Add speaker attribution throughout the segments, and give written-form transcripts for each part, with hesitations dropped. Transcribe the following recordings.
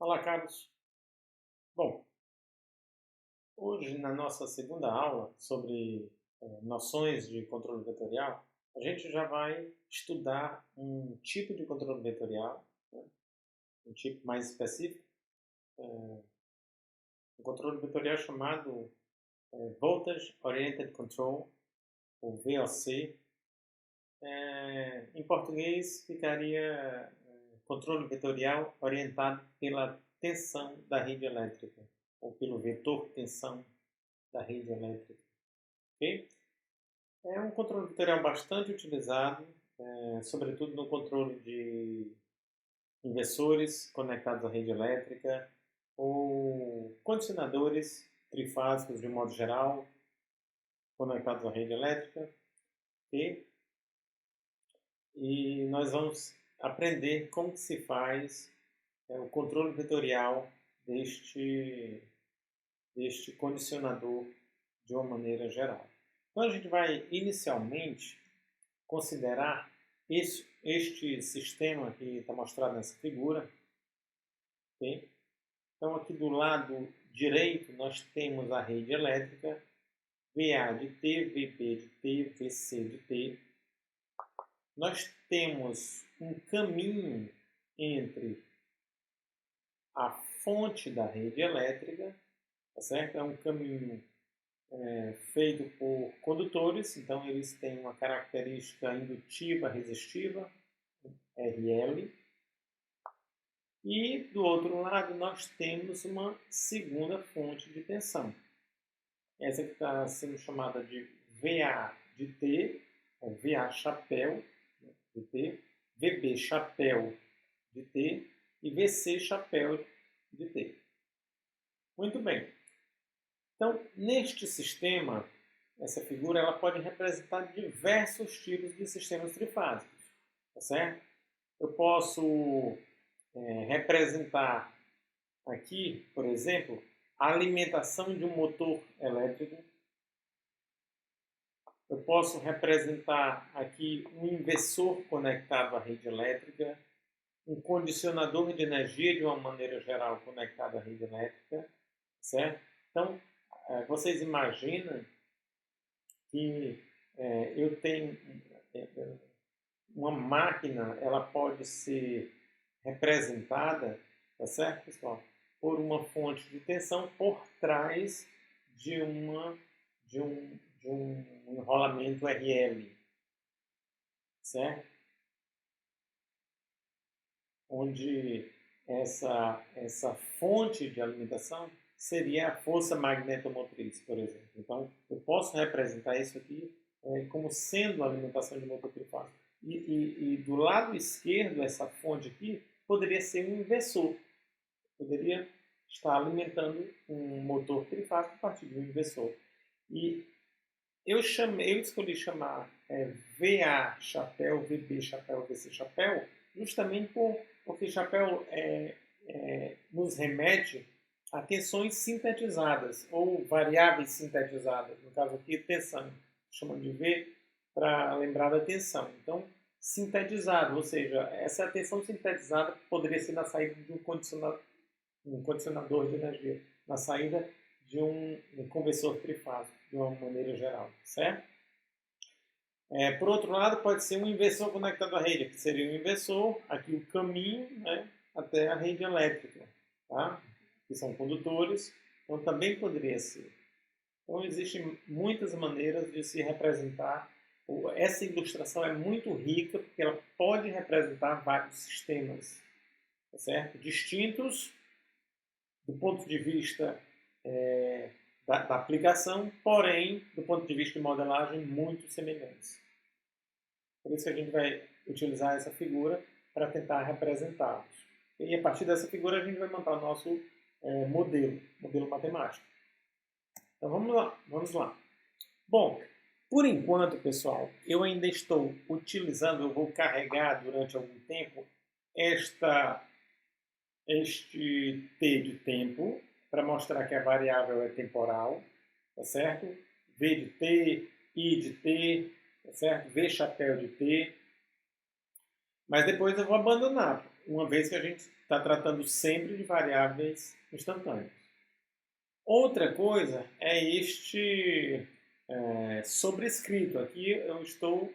Speaker 1: Olá, Carlos. Bom, hoje na nossa segunda aula sobre noções de controle vetorial, a gente já vai estudar um tipo de controle vetorial, né, um tipo mais específico, um controle vetorial chamado Voltage Oriented Control, ou VOC. Em português ficaria controle vetorial orientado pela tensão da rede elétrica, ou pelo vetor tensão da rede elétrica. Okay? É um controle vetorial bastante utilizado, sobretudo no controle de inversores conectados à rede elétrica ou condicionadores trifásicos de um modo geral conectados à rede elétrica. Okay? E nós vamos aprender como que se faz o controle vetorial deste condicionador de uma maneira geral. Então a gente vai inicialmente considerar este sistema que está mostrado nessa figura. Okay? Então aqui do lado direito nós temos a rede elétrica, VA de T, VB de T, VC de T. Nós temos um caminho entre a fonte da rede elétrica, tá certo? É um caminho feito por condutores, então eles têm uma característica indutiva resistiva, RL. E do outro lado nós temos uma segunda fonte de tensão. Essa que está sendo chamada de VA de T, ou VA chapéu de T, VB chapéu de T e VC chapéu de T. Muito bem. Então, neste sistema, essa figura ela pode representar diversos tipos de sistemas trifásicos, tá certo? Eu posso representar aqui, por exemplo, a alimentação de um motor elétrico. Eu posso representar aqui um inversor conectado à rede elétrica, um condicionador de energia de uma maneira geral conectado à rede elétrica, certo? Então, vocês imaginam que eu tenho uma máquina, ela pode ser representada, tá certo, pessoal? Por uma fonte de tensão por trás de um enrolamento RL, certo? Onde essa fonte de alimentação seria a força magnetomotriz, por exemplo. Então, eu posso representar isso aqui como sendo a alimentação de motor trifásico. E do lado esquerdo, essa fonte aqui poderia ser um inversor. Poderia estar alimentando um motor trifásico a partir de um inversor. E eu escolhi chamar VA chapéu, VB chapéu, VC chapéu, justamente porque chapéu nos remete a tensões sintetizadas, ou variáveis sintetizadas. No caso aqui, tensão. Chamam de V para lembrar da tensão. Então, sintetizado, ou seja, essa tensão sintetizada poderia ser na saída de um condicionador de energia, na saída de um conversor trifásico, de uma maneira geral, certo? Por outro lado, pode ser um inversor conectado à rede, que seria um inversor, aqui o caminho, né, até a rede elétrica, tá? Que são condutores, então também poderia ser. Então existem muitas maneiras de se representar. Essa ilustração é muito rica, porque ela pode representar vários sistemas, tá certo? Distintos do ponto de vista da aplicação, porém, do ponto de vista de modelagem, muito semelhantes. Por isso que a gente vai utilizar essa figura para tentar representá-los. E a partir dessa figura a gente vai montar o nosso modelo matemático. Então vamos lá. Bom, por enquanto, pessoal, eu ainda estou utilizando, eu vou carregar durante algum tempo este t de tempo, para mostrar que a variável é temporal, tá certo? V de t, I de t, tá certo? V chapéu de t. Mas depois eu vou abandonar. uma vez que a gente está tratando sempre de variáveis instantâneas. Outra coisa é este sobrescrito. Aqui eu estou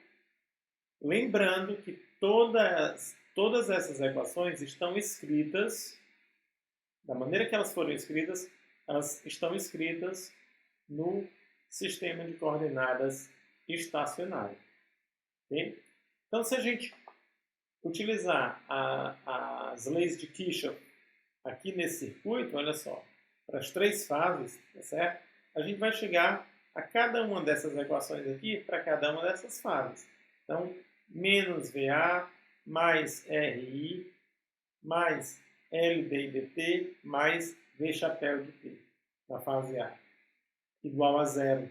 Speaker 1: lembrando que todas essas equações estão escritas, da maneira que elas foram escritas, elas estão escritas no sistema de coordenadas estacionário. Okay? Então, se a gente utilizar as leis de Kirchhoff aqui nesse circuito, olha só, para as três fases, tá certo? A gente vai chegar a cada uma dessas equações aqui para cada uma dessas fases. Então, menos VA mais RI mais LD dt mais V chapéu de T na fase A igual a zero.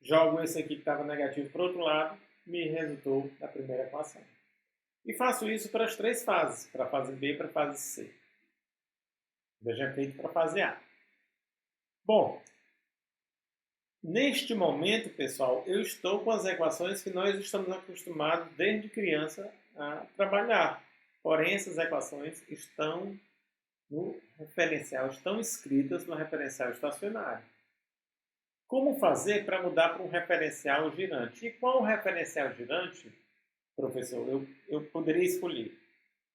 Speaker 1: Jogo esse aqui que estava negativo para o outro lado, me resultou na primeira equação. E faço isso para as três fases, para a fase B e para a fase C. Veja feito para a fase A. Bom, neste momento, pessoal, eu estou com as equações que nós estamos acostumados desde criança a trabalhar. Porém, essas equações estão no referencial, estão escritas no referencial estacionário. Como fazer para mudar para um referencial girante? E qual referencial girante, professor, eu poderia escolher?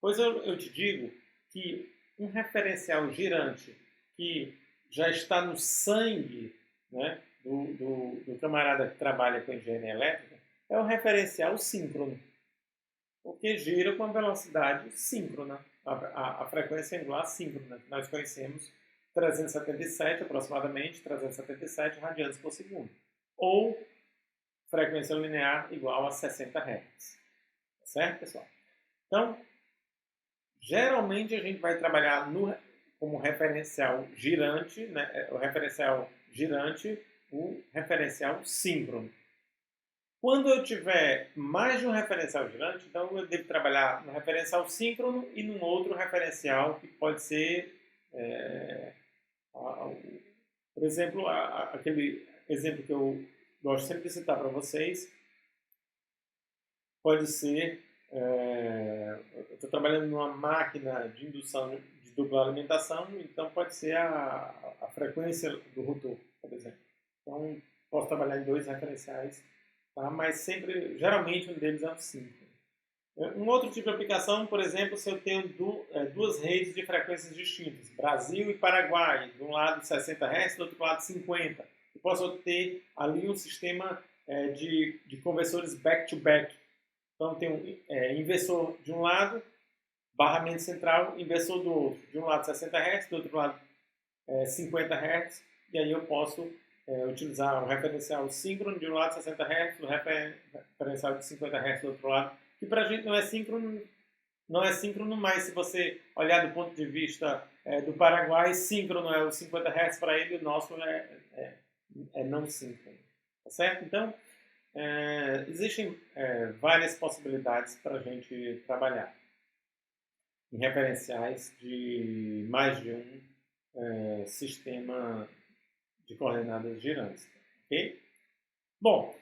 Speaker 1: Pois eu te digo que um referencial girante que já está no sangue, né, do camarada que trabalha com engenharia elétrica é o referencial síncrono, porque gira com a velocidade síncrona, a frequência angular síncrona, que nós conhecemos 377, aproximadamente 377 radianos por segundo, ou frequência linear igual a 60 Hz. Certo, pessoal? Então, geralmente a gente vai trabalhar como referencial girante, né? O referencial girante, o referencial síncrono. Quando eu tiver mais de um referencial girante, então eu devo trabalhar no referencial síncrono e num outro referencial que pode ser, por exemplo, aquele exemplo que eu gosto sempre de citar para vocês, pode ser, eu estou trabalhando numa máquina de indução de dupla alimentação, então pode ser a frequência do rotor, por exemplo. Então, posso trabalhar em dois referenciais, tá? Mas sempre, geralmente, um deles é o síncrono. Um outro tipo de aplicação, por exemplo, se eu tenho duas redes de frequências distintas, Brasil e Paraguai, de um lado 60 Hz, do outro lado 50. Eu posso ter ali um sistema de conversores back-to-back. Então, tem um inversor de um lado, barramento central, inversor do outro. De um lado 60 Hz, do outro lado 50 Hz. E aí eu posso utilizar o referencial síncrono de um lado 60 Hz, o referencial de 50 Hz do outro lado, que para a gente não é síncrono, mas se você olhar do ponto de vista do Paraguai, síncrono é o 50 Hz para ele, o nosso é não síncrono. Tá certo? Então, existem várias possibilidades para a gente trabalhar em referenciais de mais de um sistema de coordenadas girantes. Ok? Bom,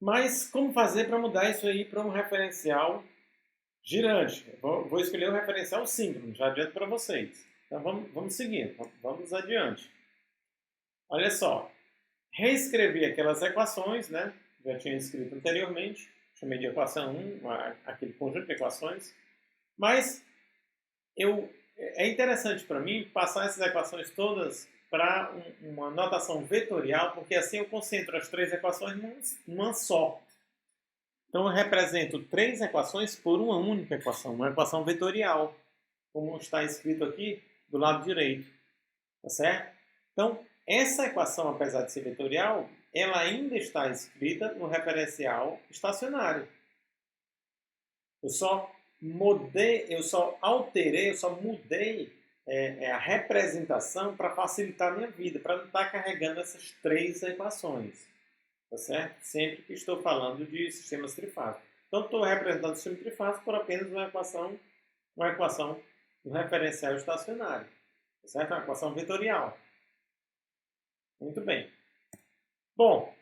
Speaker 1: mas como fazer para mudar isso aí para um referencial girante? Vou escolher o referencial síncrono, já adianto para vocês. Então vamos seguir, vamos adiante. Olha só, reescrever aquelas equações, né? Já tinha escrito anteriormente, chamei de equação 1, aquele conjunto de equações, mas é interessante para mim passar essas equações todas para uma notação vetorial, porque assim eu concentro as três equações numa só. Então eu represento três equações por uma única equação, uma equação vetorial, como está escrito aqui do lado direito. Tá certo? Então, essa equação, apesar de ser vetorial, ela ainda está escrita no referencial estacionário. Eu só mudei a representação para facilitar a minha vida, para não estar carregando essas três equações. Tá certo? Sempre que estou falando de sistemas trifásicos. Então, estou representando o sistema trifásico por apenas uma equação no referencial estacionário. Tá certo? Uma equação vetorial. Muito bem. Bom,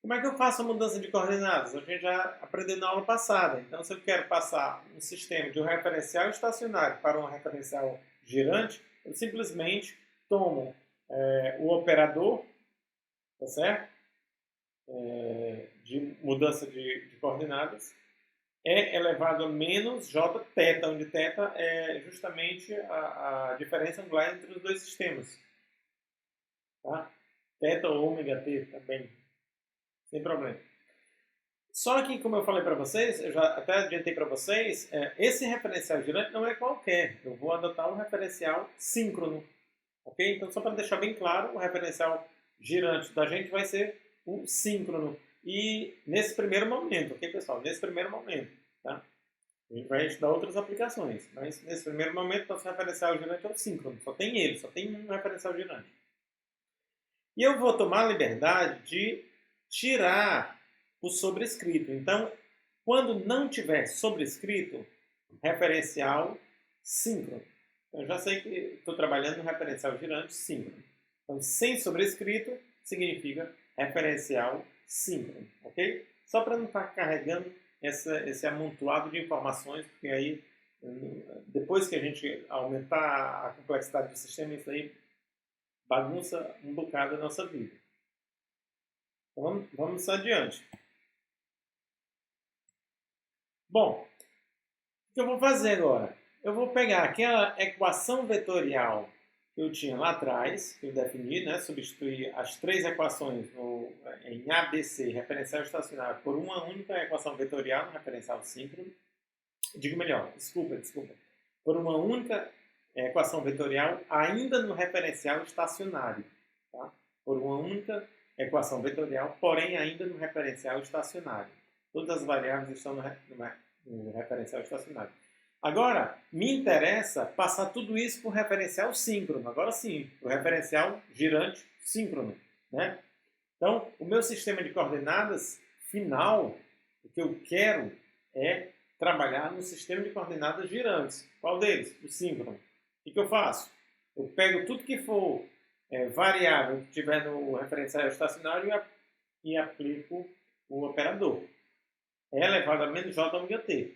Speaker 1: Como é que eu faço a mudança de coordenadas? A gente já aprendeu na aula passada. Então, se eu quero passar um sistema de um referencial estacionário para um referencial girante, eu simplesmente tomo o operador, tá certo? De mudança de coordenadas, é elevado a menos j θ, onde θ é justamente a diferença angular entre os dois sistemas. Tá? Θ ou ômega t também, sem problema. Só que, como eu falei para vocês, eu já até adiantei para vocês, esse referencial girante não é qualquer. Eu vou adotar um referencial síncrono. Ok? Então, só para deixar bem claro, o referencial girante da gente vai ser o síncrono. E nesse primeiro momento, ok, pessoal? Nesse primeiro momento, tá? A gente vai estudar outras aplicações, mas nesse primeiro momento, nosso referencial girante é o síncrono. Só tem ele, só tem um referencial girante. E eu vou tomar a liberdade de tirar o sobrescrito. Então, quando não tiver sobrescrito, referencial síncrono. Eu já sei que estou trabalhando no referencial girante síncrono. Então, sem sobrescrito significa referencial síncrono, ok? Só para não estar carregando esse amontoado de informações, porque aí, depois que a gente aumentar a complexidade do sistema, isso aí bagunça um bocado a nossa vida. Então, vamos adiante. Bom, o que eu vou fazer agora? Eu vou pegar aquela equação vetorial que eu tinha lá atrás, que eu defini, né? Substituir as três equações em ABC, referencial estacionário, por uma única equação vetorial no referencial síncrono. Digo melhor, desculpa. Por uma única equação vetorial ainda no referencial estacionário. Tá? Por uma única equação vetorial, porém ainda no referencial estacionário. Todas as variáveis estão no referencial estacionário. Agora, me interessa passar tudo isso para o referencial síncrono. Agora sim, o referencial girante síncrono. Né? Então, o meu sistema de coordenadas final, o que eu quero é trabalhar no sistema de coordenadas girantes. Qual deles? O síncrono. O que eu faço? Eu pego tudo que for variável que tiver no referencial estacionário e aplico o operador. É elevado a menos j ômega t.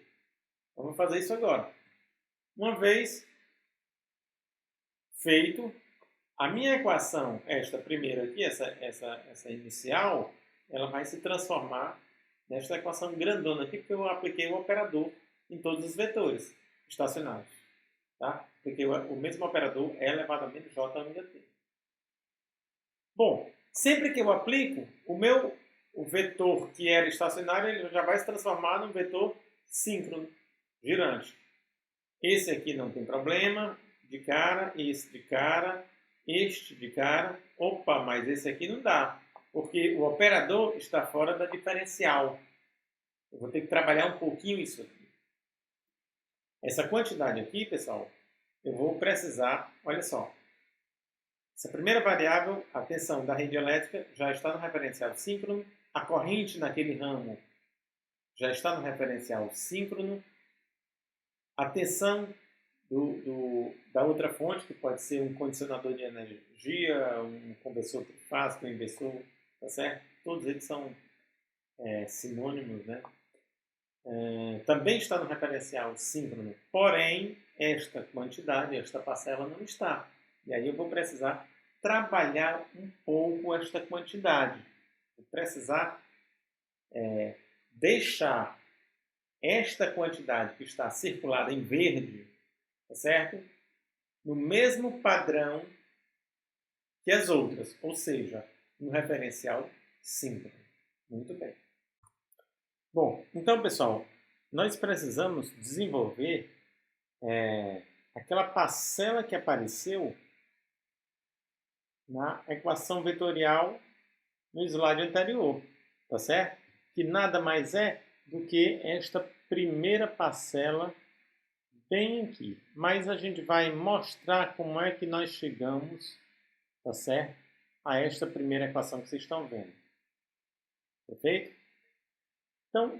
Speaker 1: Vamos fazer isso agora. Uma vez feito, a minha equação, esta primeira aqui, essa inicial, ela vai se transformar nesta equação grandona aqui, porque eu apliquei o operador em todos os vetores estacionários. Tá? Porque o mesmo operador é elevado a menos j ômega t. Bom, sempre que eu aplico, o vetor que era estacionário, ele já vai se transformar num vetor síncrono, girante. Esse aqui não tem problema, de cara, esse de cara, este de cara. Opa, mas esse aqui não dá, porque o operador está fora da diferencial. Eu vou ter que trabalhar um pouquinho isso aqui. Essa quantidade aqui, pessoal, eu vou precisar, olha só. Essa primeira variável, a tensão da rede elétrica, já está no referencial síncrono. A corrente naquele ramo já está no referencial síncrono. A tensão da outra fonte, que pode ser um condicionador de energia, um conversor trifásico, um inversor, tá certo? Todos eles são sinônimos, né? Também está no referencial síncrono, porém, esta quantidade, esta parcela não está. E aí eu vou precisar trabalhar um pouco esta quantidade. Vou precisar deixar esta quantidade que está circulada em verde, tá certo? No mesmo padrão que as outras, ou seja, no referencial síncrono. Muito bem. Bom, então, pessoal, nós precisamos desenvolver aquela parcela que apareceu na equação vetorial no slide anterior, tá certo? Que nada mais é do que esta primeira parcela bem aqui. Mas a gente vai mostrar como é que nós chegamos, tá certo? A esta primeira equação que vocês estão vendo. Perfeito? Então,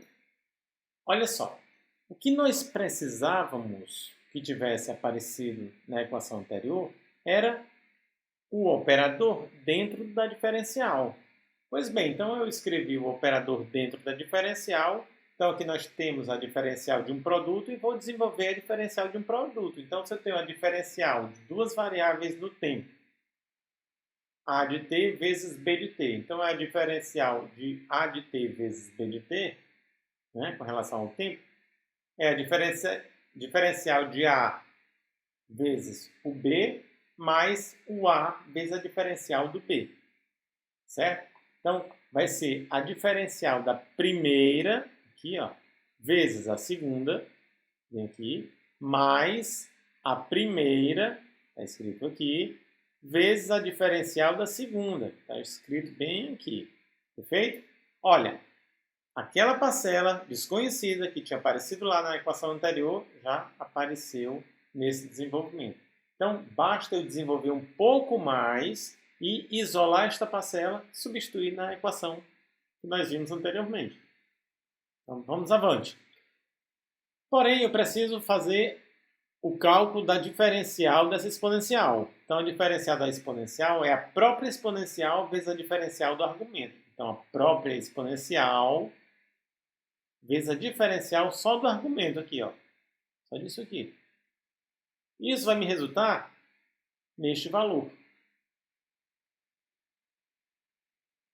Speaker 1: olha só. O que nós precisávamos que tivesse aparecido na equação anterior era o operador dentro da diferencial. Pois bem, então eu escrevi o operador dentro da diferencial. Então aqui nós temos a diferencial de um produto e vou desenvolver a diferencial de um produto. Então se eu tenho a diferencial de duas variáveis no tempo, A de t vezes B de t. Então é a diferencial de A de t vezes B de t, né, com relação ao tempo, é a diferencial de A vezes o B mais o A vezes a diferencial do B. Certo? Então, vai ser a diferencial da primeira, aqui, ó, vezes a segunda, vem aqui, mais a primeira, está escrito aqui, vezes a diferencial da segunda, está escrito bem aqui. Perfeito? Olha, aquela parcela desconhecida que tinha aparecido lá na equação anterior já apareceu nesse desenvolvimento. Então, basta eu desenvolver um pouco mais e isolar esta parcela, substituir na equação que nós vimos anteriormente. Então, vamos avante. Porém, eu preciso fazer o cálculo da diferencial dessa exponencial. Então, a diferencial da exponencial é a própria exponencial vezes a diferencial do argumento. Então, a própria exponencial vezes a diferencial só do argumento aqui, ó. Só disso aqui. Isso vai me resultar neste valor.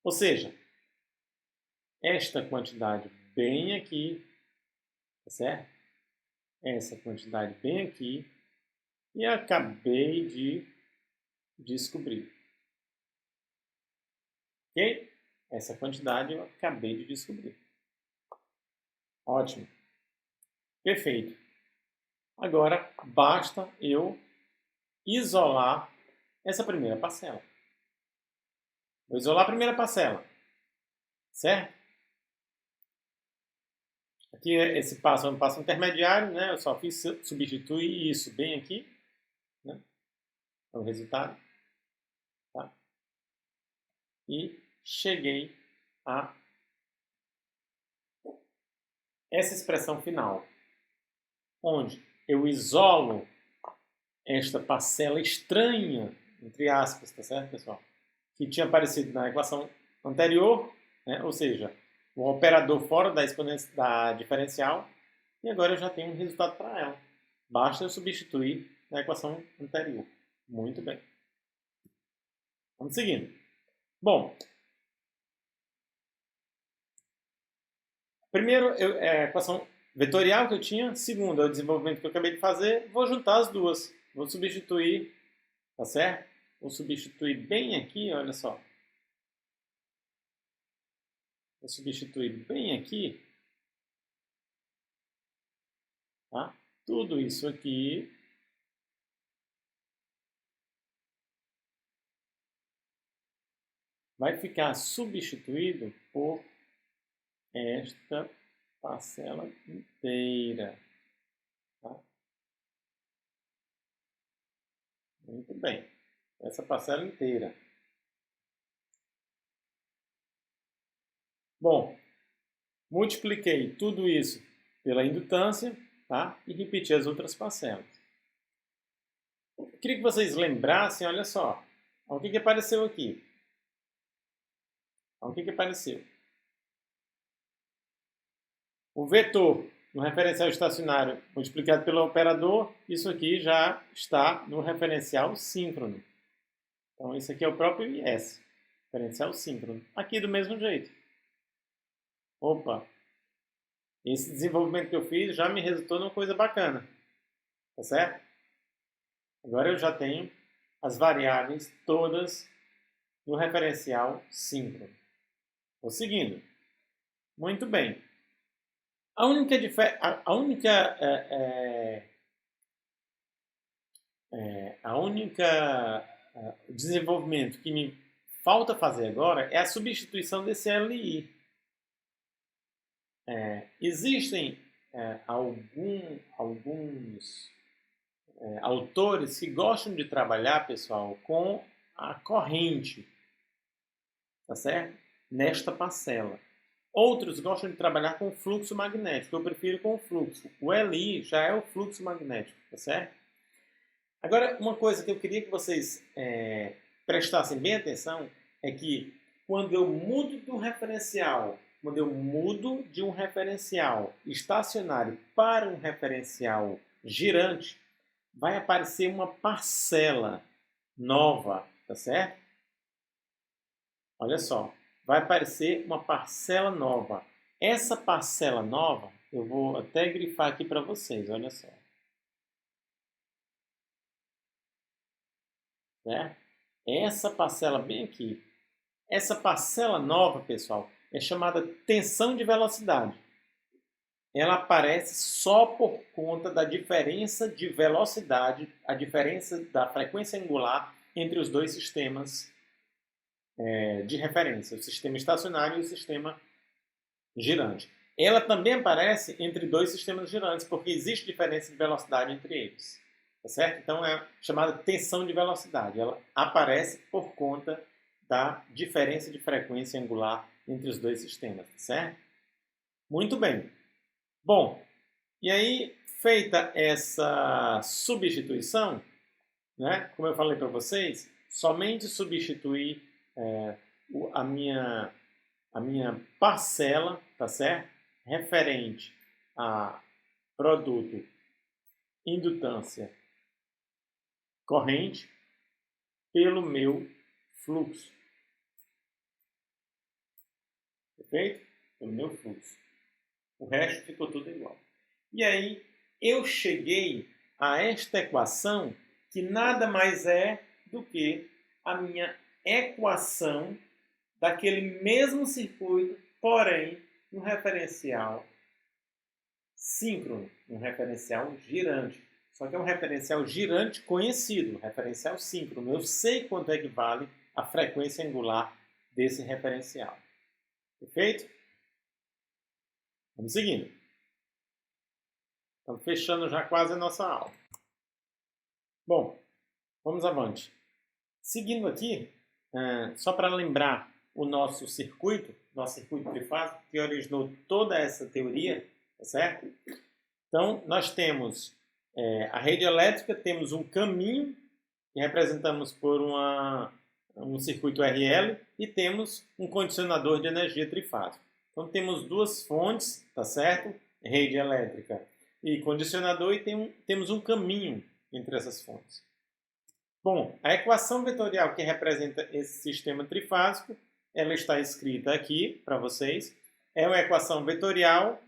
Speaker 1: Ou seja, esta quantidade bem aqui, tá certo? Essa quantidade bem aqui, e acabei de descobrir. Ok? Essa quantidade eu acabei de descobrir. Ótimo. Perfeito. Agora, basta eu isolar essa primeira parcela. Vou isolar a primeira parcela. Certo? Aqui esse passo é um passo intermediário, né? Eu só fiz substituir isso bem aqui, né? É o resultado. Tá? E cheguei a essa expressão final, onde eu isolo esta parcela estranha, entre aspas, tá certo, pessoal? Que tinha aparecido na equação anterior, né? Ou seja, o operador fora da diferencial, e agora eu já tenho um resultado para ela. Basta eu substituir na equação anterior. Muito bem. Vamos seguindo. Bom, primeiro é a equação vetorial que eu tinha, segundo é o desenvolvimento que eu acabei de fazer, vou juntar as duas. Vou substituir, tá certo? Vou substituir bem aqui, olha só. Vou substituir bem aqui, tá? Tudo isso aqui vai ficar substituído por esta parcela inteira. Tá? Muito bem. Essa parcela inteira. Bom, multipliquei tudo isso pela indutância, tá? E repeti as outras parcelas. Eu queria que vocês lembrassem, olha só, o que apareceu aqui. O que apareceu? O vetor no referencial estacionário multiplicado pelo operador, isso aqui já está no referencial síncrono. Então, isso aqui é o próprio IS, referencial síncrono. Aqui do mesmo jeito. Opa! Esse desenvolvimento que eu fiz já me resultou numa coisa bacana. Tá certo? Agora eu já tenho as variáveis todas no referencial síncrono. Vou seguindo. Muito bem. A única desenvolvimento que me falta fazer agora é a substituição desse LI. Existem alguns autores que gostam de trabalhar, pessoal, com a corrente, tá certo? Nesta parcela. Outros gostam de trabalhar com fluxo magnético. Eu prefiro com o fluxo. O LI já é o fluxo magnético, tá certo? Agora, uma coisa que eu queria que vocês prestassem bem atenção é que quando eu mudo do referencial, quando eu mudo de um referencial estacionário para um referencial girante, vai aparecer uma parcela nova, tá certo? Olha só, vai aparecer uma parcela nova. Essa parcela nova, eu vou até grifar aqui para vocês, olha só. Certo? Essa parcela bem aqui. Essa parcela nova, pessoal, é chamada tensão de velocidade. Ela aparece só por conta da diferença de velocidade, a diferença da frequência angular entre os dois sistemas de referência, o sistema estacionário e o sistema girante. Ela também aparece entre dois sistemas girantes, porque existe diferença de velocidade entre eles. Tá certo? Então é chamada tensão de velocidade. Ela aparece por conta da diferença de frequência angular entre os dois sistemas. Tá certo? Muito bem. Bom, e aí, feita essa substituição, né, como eu falei para vocês, somente substituir a minha parcela, tá certo? Referente a produto indutância corrente pelo meu fluxo. Perfeito? Pelo meu fluxo. O resto ficou tudo igual. E aí, eu cheguei a esta equação que nada mais é do que a minha equação daquele mesmo circuito, porém, no referencial síncrono, um referencial girante. Só que é um referencial girante conhecido, referencial síncrono. Eu sei quanto é que vale a frequência angular desse referencial. Perfeito? Vamos seguindo. Estamos fechando já quase a nossa aula. Bom, vamos avante. Seguindo aqui, só para lembrar o nosso circuito trifásico, que originou toda essa teoria, tá certo? Então, nós temos a rede elétrica, temos um caminho, que representamos por um circuito RL, e temos um condicionador de energia trifásico. Então, temos duas fontes, tá certo? Rede elétrica e condicionador, e temos um caminho entre essas fontes. Bom, a equação vetorial que representa esse sistema trifásico, ela está escrita aqui para vocês. É uma equação vetorial,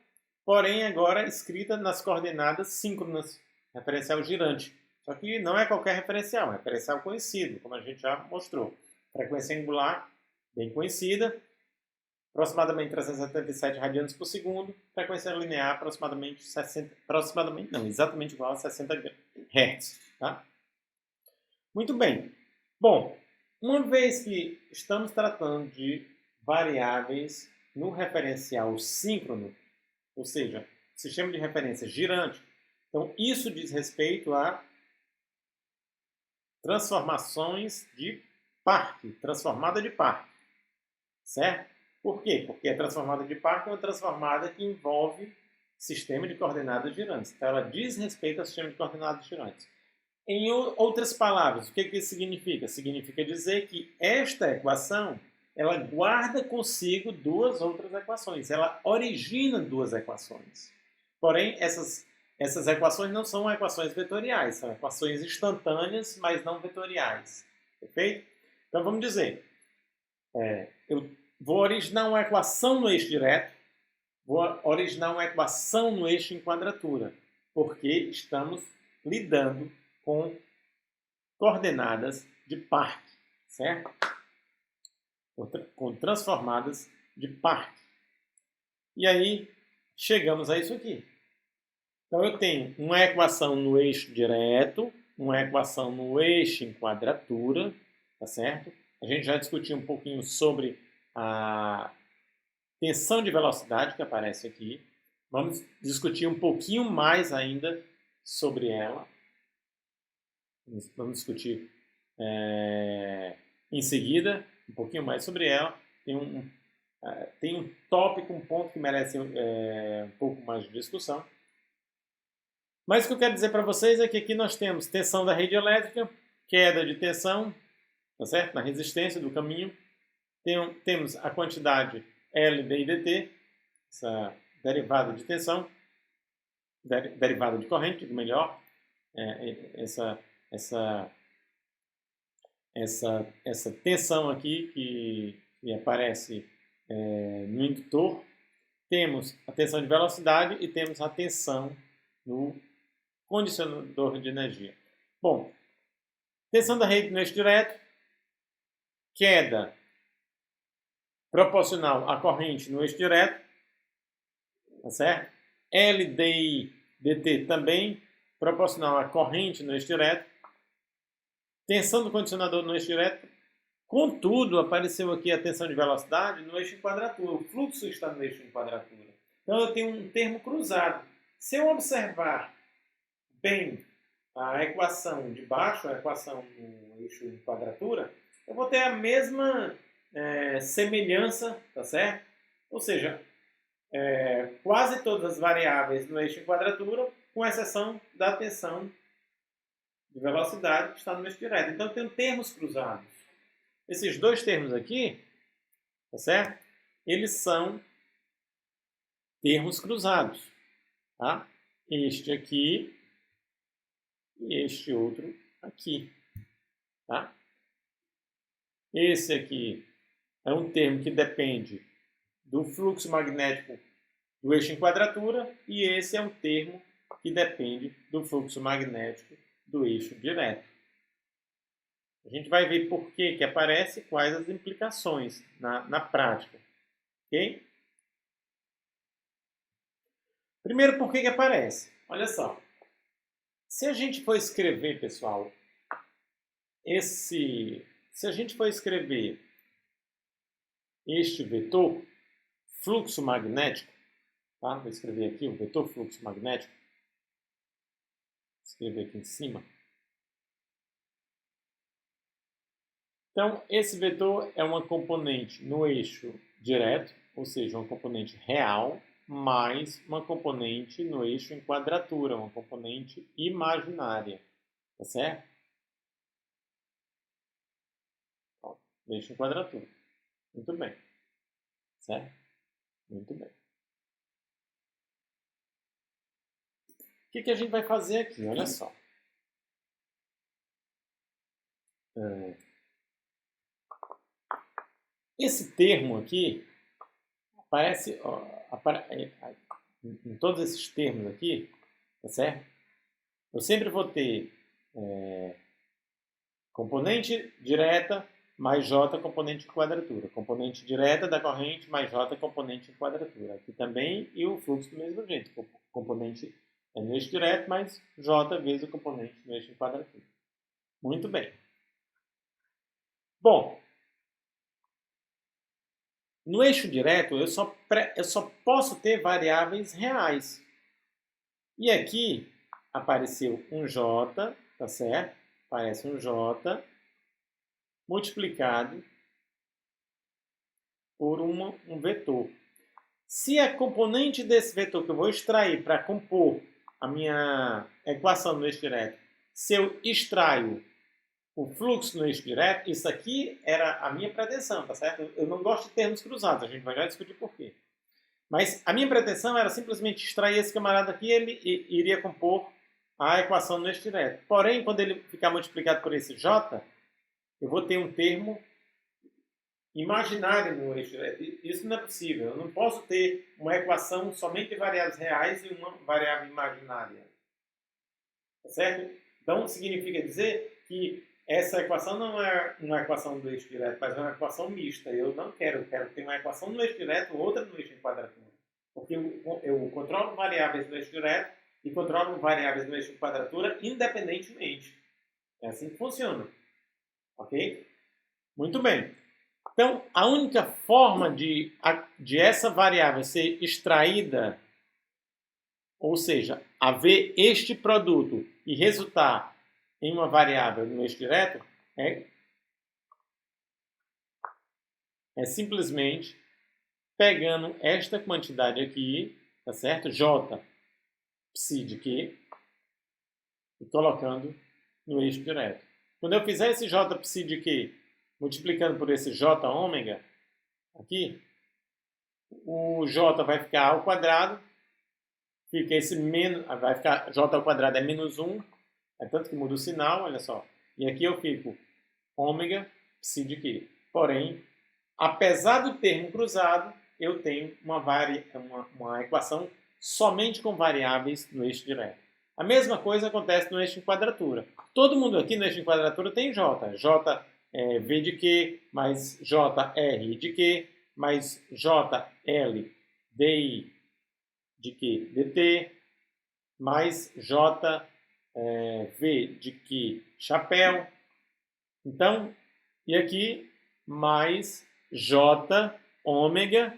Speaker 1: porém agora escrita nas coordenadas síncronas, referencial girante. Só que não é qualquer referencial, é referencial conhecido, como a gente já mostrou. Frequência angular, bem conhecida, aproximadamente 377 radianos por segundo, frequência linear aproximadamente exatamente igual a 60 Hz. Tá? Muito bem. Bom, uma vez que estamos tratando de variáveis no referencial síncrono, ou seja, sistema de referência girante, então isso diz respeito a transformações de Parque, transformada de Parque, certo? Por quê? Porque a transformada de Parque é uma transformada que envolve sistema de coordenadas girantes. Então, ela diz respeito ao sistema de coordenadas girantes. Em outras palavras, o que isso significa? Significa dizer que esta equação, ela guarda consigo duas outras equações. Ela origina duas equações. Porém, essas equações não são equações vetoriais, são equações instantâneas, mas não vetoriais. Perfeito? Então, vamos dizer, eu vou originar uma equação no eixo direto, vou originar uma equação no eixo em quadratura, porque estamos lidando com coordenadas de Parque, certo? Com transformadas de Parque. E aí, chegamos a isso aqui. Então, eu tenho uma equação no eixo direto, uma equação no eixo em quadratura, tá certo? A gente já discutiu um pouquinho sobre a tensão de velocidade que aparece aqui. Vamos discutir um pouquinho mais ainda sobre ela. Vamos discutir em seguida um pouquinho mais sobre ela. Tem um tópico, um ponto que merece um pouco mais de discussão. Mas o que eu quero dizer para vocês é que aqui nós temos tensão da rede elétrica, queda de tensão, tá certo? Na resistência do caminho. Temos a quantidade L, D e dt, essa derivada de tensão, derivada de corrente, digo melhor, essa tensão aqui que aparece no indutor. Temos a tensão de velocidade e temos a tensão no condicionador de energia. Bom, tensão da rede no eixo direto, queda proporcional à corrente no eixo direto, tá certo? LDI dt também proporcional à corrente no eixo direto. Tensão do condicionador no eixo direto. Contudo, apareceu aqui a tensão de velocidade no eixo em quadratura. O fluxo está no eixo em quadratura. Então, eu tenho um termo cruzado. Se eu observar bem a equação de baixo, a equação no eixo em quadratura, eu vou ter a mesma semelhança, tá certo? Ou seja, quase todas as variáveis no eixo em quadratura, com exceção da tensão de velocidade que está no eixo direto. Então, eu tenho termos cruzados. Esses dois termos aqui, tá certo? Eles são termos cruzados, tá? Este aqui e este outro aqui, tá? Esse aqui é um termo que depende do fluxo magnético do eixo em quadratura e esse é um termo que depende do fluxo magnético do eixo direto. A gente vai ver por que aparece, quais as implicações na prática. Ok? Primeiro, por que aparece? Olha só. Se a gente for escrever, pessoal, se a gente for escrever este vetor, fluxo magnético, tá? Vou escrever aqui o vetor fluxo magnético. Vou escrever aqui em cima. Então, esse vetor é uma componente no eixo direto, ou seja, uma componente real, mais uma componente no eixo em quadratura, uma componente imaginária. Tá certo? Ó, eixo em quadratura. Muito bem. Certo? Muito bem. O que a gente vai fazer aqui? Olha só. Esse termo aqui aparece em todos esses termos aqui, tá certo? Eu sempre vou ter componente direta mais J componente de quadratura. Componente direta da corrente mais J componente de quadratura. Aqui também e o fluxo do mesmo jeito. Componente no eixo direto mais J vezes o componente no eixo de quadratura. Muito bem. Bom, no eixo direto eu só posso ter variáveis reais. E aqui apareceu um J, tá certo? Aparece um J multiplicado por um vetor. Se a componente desse vetor que eu vou extrair para compor a minha equação no eixo direto, se eu extraio o fluxo no eixo direto, isso aqui era a minha pretensão, tá certo? Eu não gosto de termos cruzados, a gente vai já discutir por quê. Mas a minha pretensão era simplesmente extrair esse camarada aqui e ele iria compor a equação no eixo direto. Porém, quando ele ficar multiplicado por esse J, eu vou ter um termo imaginário no eixo direto. Isso não é possível. Eu não posso ter uma equação somente de variáveis reais e uma variável imaginária. Tá certo? Então, significa dizer que essa equação não é uma equação do eixo direto, mas é uma equação mista. Eu não quero. Eu quero ter uma equação no eixo direto, outra no eixo em quadratura. Porque eu controlo variáveis no eixo direto e controlo variáveis no eixo em quadratura independentemente. É assim que funciona. Ok? Muito bem. Então, a única forma de essa variável ser extraída, ou seja, haver este produto e resultar em uma variável no eixo direto, é simplesmente pegando esta quantidade aqui, tá certo? J psi de Q, e colocando no eixo direto. Quando eu fizer esse J psi de Q multiplicando por esse J ômega, aqui, o j vai ficar ao quadrado, fica esse menos, vai ficar j ao quadrado é menos 1, é tanto que muda o sinal, olha só. E aqui eu fico ômega psi de Q. Porém, apesar do termo cruzado, eu tenho uma equação somente com variáveis no eixo direto. A mesma coisa acontece no eixo em quadratura. Todo mundo aqui no eixo em quadratura tem j. j é v de Q, mais jr de Q, mais jl di de Q dt, mais v de Q chapéu. Então, e aqui, mais j ômega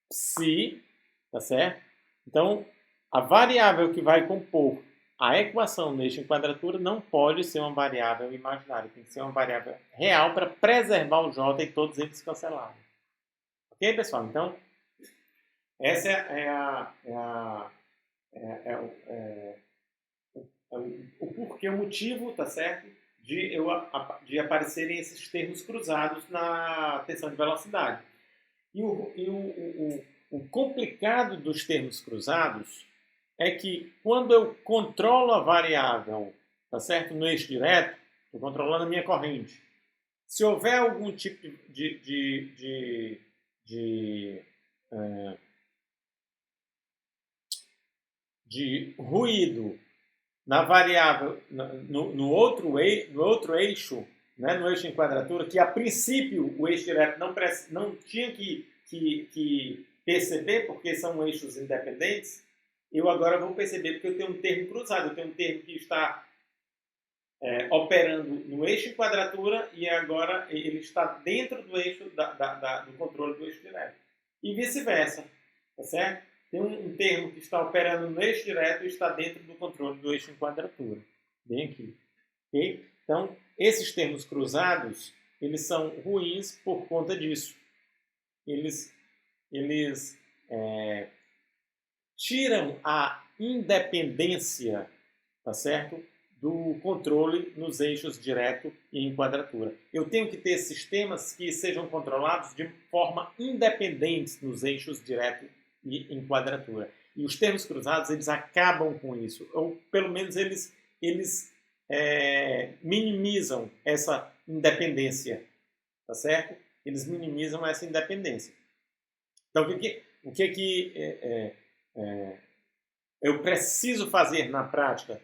Speaker 1: psi, tá certo? Então, a variável que vai compor a equação no eixo em quadratura não pode ser uma variável imaginária, tem que ser uma variável real para preservar o j e todos eles cancelarem. Ok, pessoal? Então, essa o porquê, o motivo, tá certo? De aparecerem esses termos cruzados na tensão de velocidade. E o complicado dos termos cruzados é que quando eu controlo a variável, tá certo? No eixo direto, estou controlando a minha corrente. Se houver algum tipo de ruído na variável, no outro eixo, né, no eixo em quadratura, que a princípio o eixo direto não tinha que perceber, porque são eixos independentes, eu agora vou perceber, porque eu tenho um termo cruzado, eu tenho um termo que está operando no eixo em quadratura e agora ele está dentro do eixo do controle do eixo direto. E vice-versa, tá certo? Tem um termo que está operando no eixo direto e está dentro do controle do eixo em quadratura. Bem aqui. Okay? Então, esses termos cruzados, eles são ruins por conta disso. Eles tiram a independência, tá certo? Do controle nos eixos direto e em quadratura. Eu tenho que ter sistemas que sejam controlados de forma independente nos eixos direto e em quadratura. E os termos cruzados, eles acabam com isso. Ou, pelo menos, eles minimizam essa independência. Tá certo? Eles minimizam essa independência. Então, o que eu preciso fazer na prática?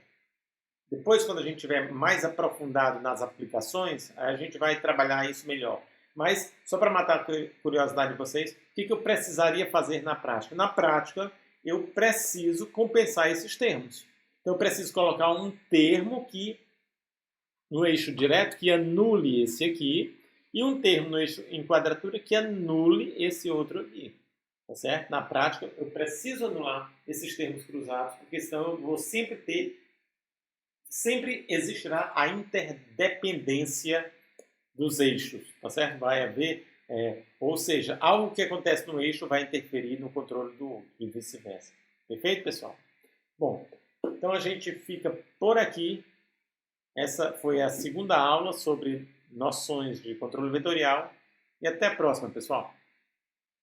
Speaker 1: Depois, quando a gente estiver mais aprofundado nas aplicações, a gente vai trabalhar isso melhor. Mas, só para matar a curiosidade de vocês, o que eu precisaria fazer na prática? Na prática, eu preciso compensar esses termos. Então, eu preciso colocar um termo que, no eixo direto que anule esse aqui e um termo no eixo em quadratura que anule esse outro aqui. Tá certo? Na prática, eu preciso anular esses termos cruzados, porque senão eu vou sempre existirá a interdependência dos eixos, tá certo? Vai haver, ou seja, algo que acontece no eixo vai interferir no controle do outro e vice-versa. Perfeito, pessoal? Bom, então a gente fica por aqui. Essa foi a segunda aula sobre noções de controle vetorial e até a próxima, pessoal.